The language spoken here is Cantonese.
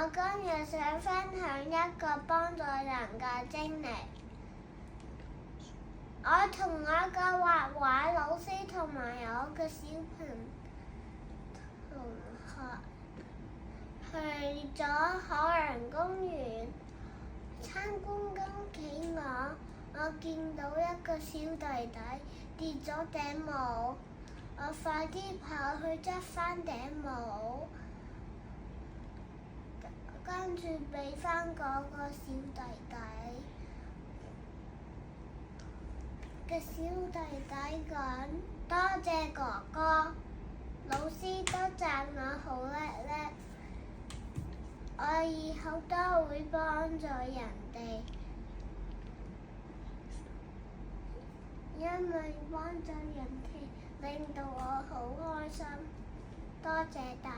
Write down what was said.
我今日想分享一個幫助人嘅經歷。我同我嘅畫畫老師同埋我嘅小同學去咗海洋公園參觀緊企鵝。我見到一個小弟弟跌咗頂帽，我快啲跑去執返頂帽，跟住俾返嗰個小弟弟。個小弟弟講：多謝哥哥，老師都讚我好叻叻，我以後都會幫助人哋，因為幫助人哋令到我好開心。多謝大家。